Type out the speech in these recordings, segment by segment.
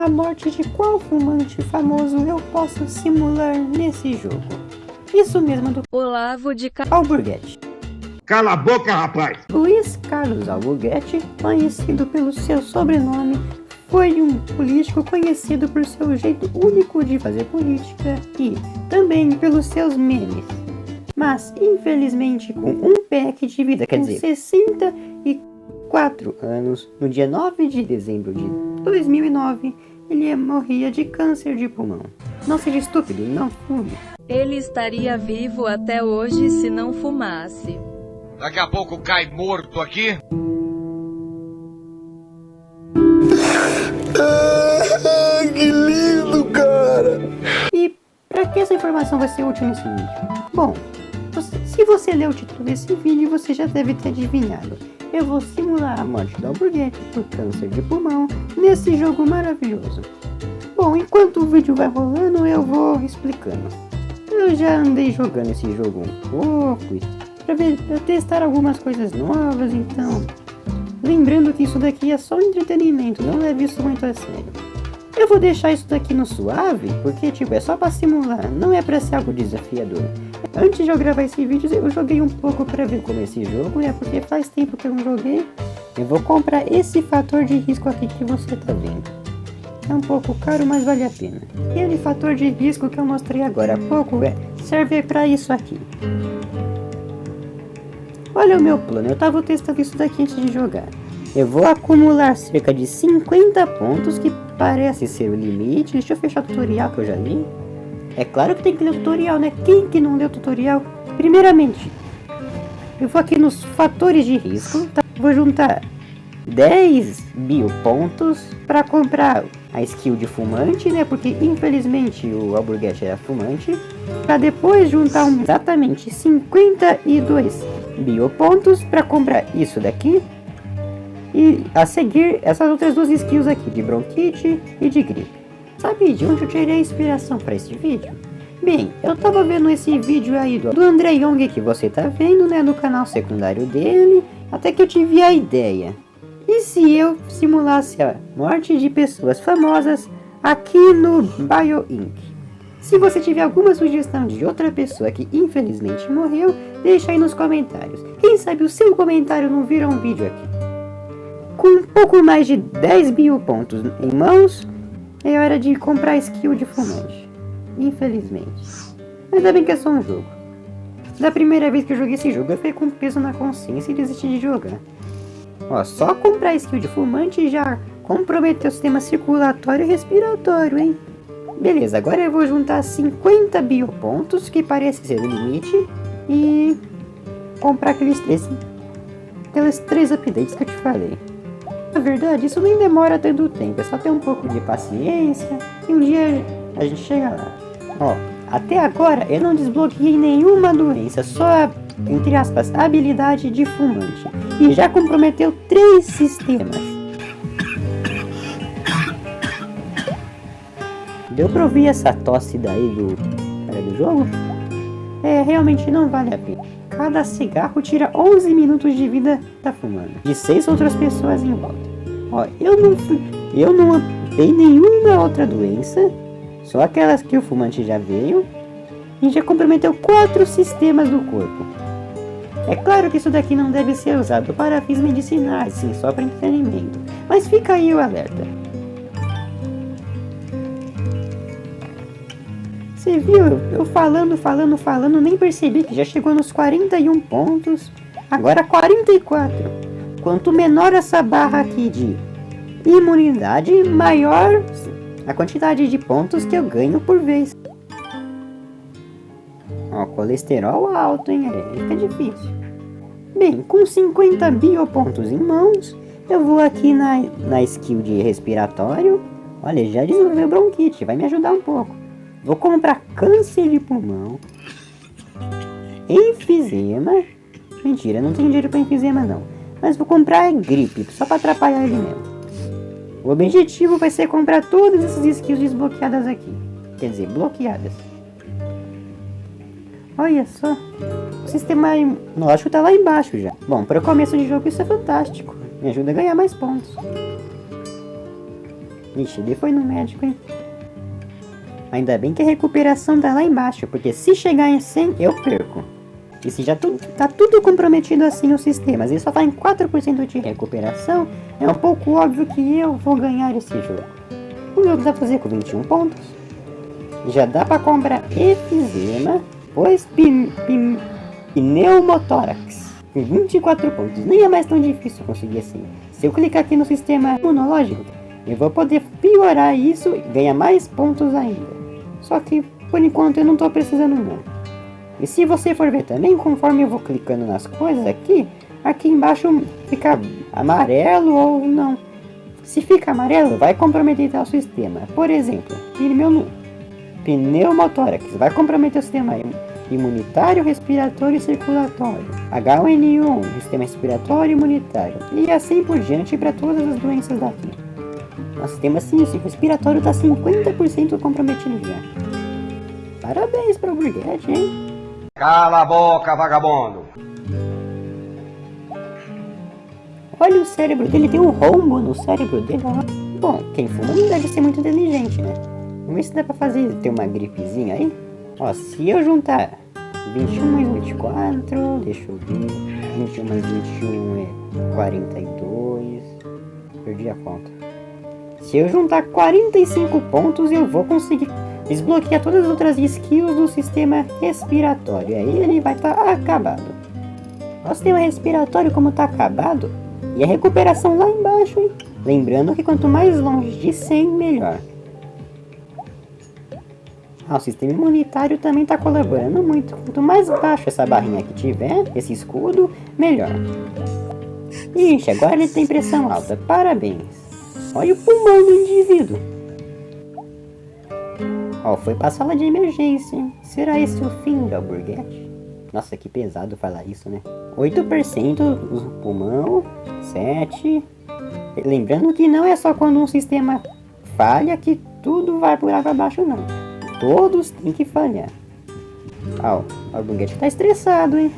A morte de qual fumante famoso eu posso simular nesse jogo? Isso mesmo, do Olavo de Alborguete. Cala a boca, rapaz! Luiz Carlos Alborguete, conhecido pelo seu sobrenome, foi um político conhecido por seu jeito único de fazer política e também pelos seus memes. Mas, infelizmente, com um pack de vida, quer dizer, 64 anos, no dia 9 de dezembro de 2009, ele morria de câncer de pulmão. Não seja estúpido, não fume. Ele estaria vivo até hoje se não fumasse. Daqui a pouco cai morto aqui. Que lindo, cara! E para que essa informação vai ser útil nesse vídeo? Bom, se você leu o título desse vídeo, você já deve ter adivinhado. Eu vou simular a morte do Alborguete por câncer de pulmão nesse jogo maravilhoso. Bom, enquanto o vídeo vai rolando, eu vou explicando. Eu já andei jogando esse jogo um pouco, para testar algumas coisas novas, então... Lembrando que isso daqui é só um entretenimento, não leve isso muito a sério. Eu vou deixar isso daqui no suave, porque tipo, é só pra simular, não é pra ser algo desafiador. Antes de eu gravar esse vídeo, eu joguei um pouco pra ver como é esse jogo, né? Porque faz tempo que eu não joguei. Eu vou comprar esse fator de risco aqui que você tá vendo. É um pouco caro, mas vale a pena. Aquele fator de risco que eu mostrei agora há pouco, serve pra isso aqui. Olha o meu plano, eu tava testando isso daqui antes de jogar. Eu vou acumular cerca de 50 pontos, que parece ser o limite. Deixa eu fechar o tutorial que eu já li. É claro que tem que ler o tutorial, né? Quem que não leu o tutorial? Primeiramente, eu vou aqui nos fatores de risco, tá? Vou juntar 10 biopontos para comprar a skill de fumante, né? Porque infelizmente o Alborguete era fumante. Para depois juntar exatamente 52 biopontos para comprar isso daqui. E a seguir essas outras duas skills aqui, de bronquite e de gripe. Sabe de onde eu tirei a inspiração para esse vídeo? Bem, eu tava vendo esse vídeo aí do André Young, que você tá vendo, né, no canal secundário dele, até que eu tive a ideia. E se eu simulasse a morte de pessoas famosas aqui no BioInc? Se você tiver alguma sugestão de outra pessoa que infelizmente morreu, deixa aí nos comentários. Quem sabe o seu comentário não vira um vídeo aqui. Com um pouco mais de 10 biopontos em mãos, é hora de comprar skill de fumante. Infelizmente. Ainda bem que é só um jogo. Da primeira vez que eu joguei esse jogo, eu fiquei com peso na consciência e desisti de jogar. Ó, só comprar skill de fumante já comprometeu o sistema circulatório e respiratório, hein? Beleza, agora eu vou juntar 50 biopontos, que parece ser o limite, e comprar aqueles três updates que eu te falei. Na verdade, isso nem demora tanto tempo, é só ter um pouco de paciência, e um dia a gente chega lá. Ó, até agora eu não desbloqueei nenhuma doença, só, entre aspas, habilidade de fumante. E já comprometeu 3 sistemas. Deu pra ouvir essa tosse daí do cara do jogo? É, realmente não vale a pena. Cada cigarro tira 11 minutos de vida da fumando, de 6 outras pessoas em volta. Ó, eu não tenho nenhuma outra doença, só aquelas que o fumante já veio, e já comprometeu 4 sistemas do corpo. É claro que isso daqui não deve ser usado para fins medicinais, sim, só para entretenimento, mas fica aí o alerta. Você viu? Eu falando, nem percebi que já chegou nos 41 pontos, agora 44. Quanto menor essa barra aqui de imunidade, maior a quantidade de pontos que eu ganho por vez. Ó, colesterol alto, hein? Fica difícil. Bem, com 50 biopontos em mãos, eu vou aqui na skill de respiratório. Olha, já desenvolveu bronquite, vai me ajudar um pouco. Vou comprar câncer de pulmão, enfisema. Mentira, não tenho dinheiro para enfisema não. Mas vou comprar gripe, só para atrapalhar ele mesmo. O objetivo vai ser comprar todas essas skills desbloqueadas aqui. Quer dizer, bloqueadas. Olha só. O sistema imunológico tá lá embaixo já. Bom, para o começo de jogo isso é fantástico. Me ajuda a ganhar mais pontos. Ixi, ele foi no médico, hein? Ainda bem que a recuperação tá lá embaixo, porque se chegar em 100, eu perco. E se já tá tudo comprometido assim no sistema, ele só tá em 4% de recuperação, é um pouco óbvio que eu vou ganhar esse jogo. O jogo dá pra fazer com 21 pontos. Já dá pra comprar efizema, pois pneumotórax, com 24 pontos. Nem é mais tão difícil conseguir assim. Se eu clicar aqui no sistema imunológico, eu vou poder piorar isso e ganhar mais pontos ainda. Só que, por enquanto, eu não tô precisando não. E se você for ver também, conforme eu vou clicando nas coisas aqui embaixo fica amarelo ou não. Se fica amarelo, vai comprometer o sistema. Por exemplo, pneumotórax vai comprometer o sistema imunitário, respiratório e circulatório. H1N1, sistema respiratório e imunitário. E assim por diante para todas as doenças daqui. Nosso sistema respiratório está 50% comprometido já. Parabéns para o Burguete, hein? Cala a boca, vagabundo! Olha o cérebro dele, tem um rombo no cérebro dele. Bom, quem fuma não deve ser muito inteligente, né? Vamos ver se dá pra fazer, ter uma gripezinha aí. Ó, se eu juntar 21 mais 24, deixa eu ver, 21 mais 21 é 42, perdi a conta. Se eu juntar 45 pontos, eu vou conseguir desbloquear todas as outras skills do sistema respiratório. Aí ele vai estar acabado. O sistema respiratório como tá acabado, e a recuperação lá embaixo, hein? Lembrando que quanto mais longe de 100, melhor. O sistema imunitário também está colaborando muito. Quanto mais baixo essa barrinha que tiver, esse escudo, melhor. Ixi, agora ele tem pressão alta. Parabéns. Olha o pulmão do indivíduo. Ó, foi pra sala de emergência, hein? Será esse o fim do Burguete? Nossa, que pesado falar isso, né? 8% do pulmão, 7%. Lembrando que não é só quando um sistema falha que tudo vai por água abaixo, não. Todos têm que falhar. Ó, o Burguete tá estressado, hein?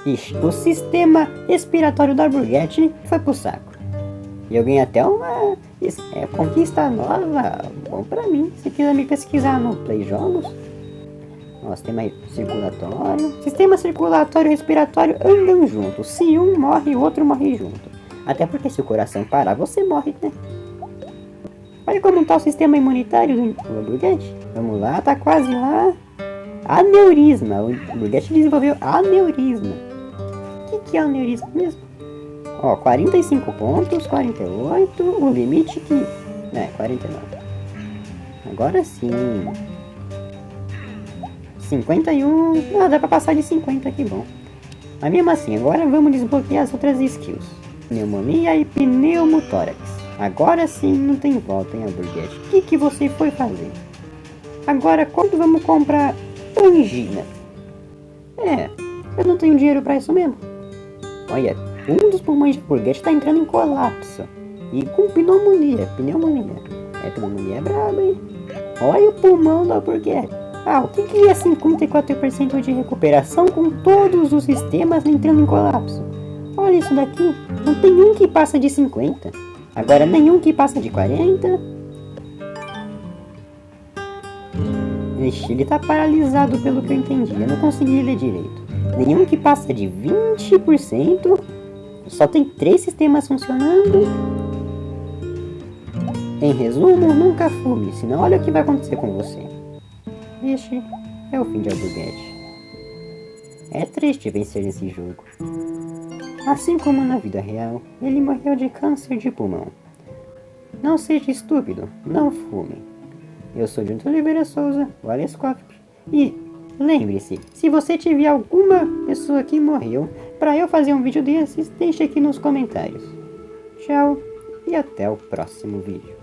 Ixi, o sistema respiratório da Burguete foi pro saco. E eu ganhei até uma conquista nova. Bom pra mim. Se quiser me pesquisar no Play Jogos. Ó, sistema circulatório. Sistema circulatório e respiratório andam juntos. Se um morre, o outro morre junto. Até porque se o coração parar, você morre, né? Olha como tá o sistema imunitário do Burguete. Vamos lá, tá quase lá. Aneurisma. O Burguete desenvolveu aneurisma. O que é aneurisma mesmo? Ó, 45 pontos, 48. O limite que... é, 49. Agora sim. 51. Ah, dá pra passar de 50, que bom. Mas mesmo assim, agora vamos desbloquear as outras skills. Pneumonia e pneumotórax. Agora sim não tem volta, hein, Burguete? O que você foi fazer? Agora, quando vamos comprar angina? É, eu não tenho dinheiro pra isso mesmo. Olha, um dos pulmões de Burguete tá entrando em colapso. E com pneumonia. Pneumonia é braba, hein? Olha o pulmão da Burguete. Ah, o que é 54% de recuperação com todos os sistemas entrando em colapso? Olha isso daqui. Não tem um que passa de 50. Agora nenhum que passa de 40. Ixi, ele tá paralisado pelo que eu entendi. Eu não consegui ler direito. Nenhum que passa de 20%. Só tem 3 sistemas funcionando. Em resumo, nunca fume, senão olha o que vai acontecer com você. Ixi, é o fim de Burguete. É triste vencer nesse jogo. Assim como na vida real, ele morreu de câncer de pulmão. Não seja estúpido, não fume. Eu sou Jonathan Oliveira Souza, o Alescop. E lembre-se, se você tiver alguma pessoa que morreu, para eu fazer um vídeo desses, deixe aqui nos comentários. Tchau e até o próximo vídeo.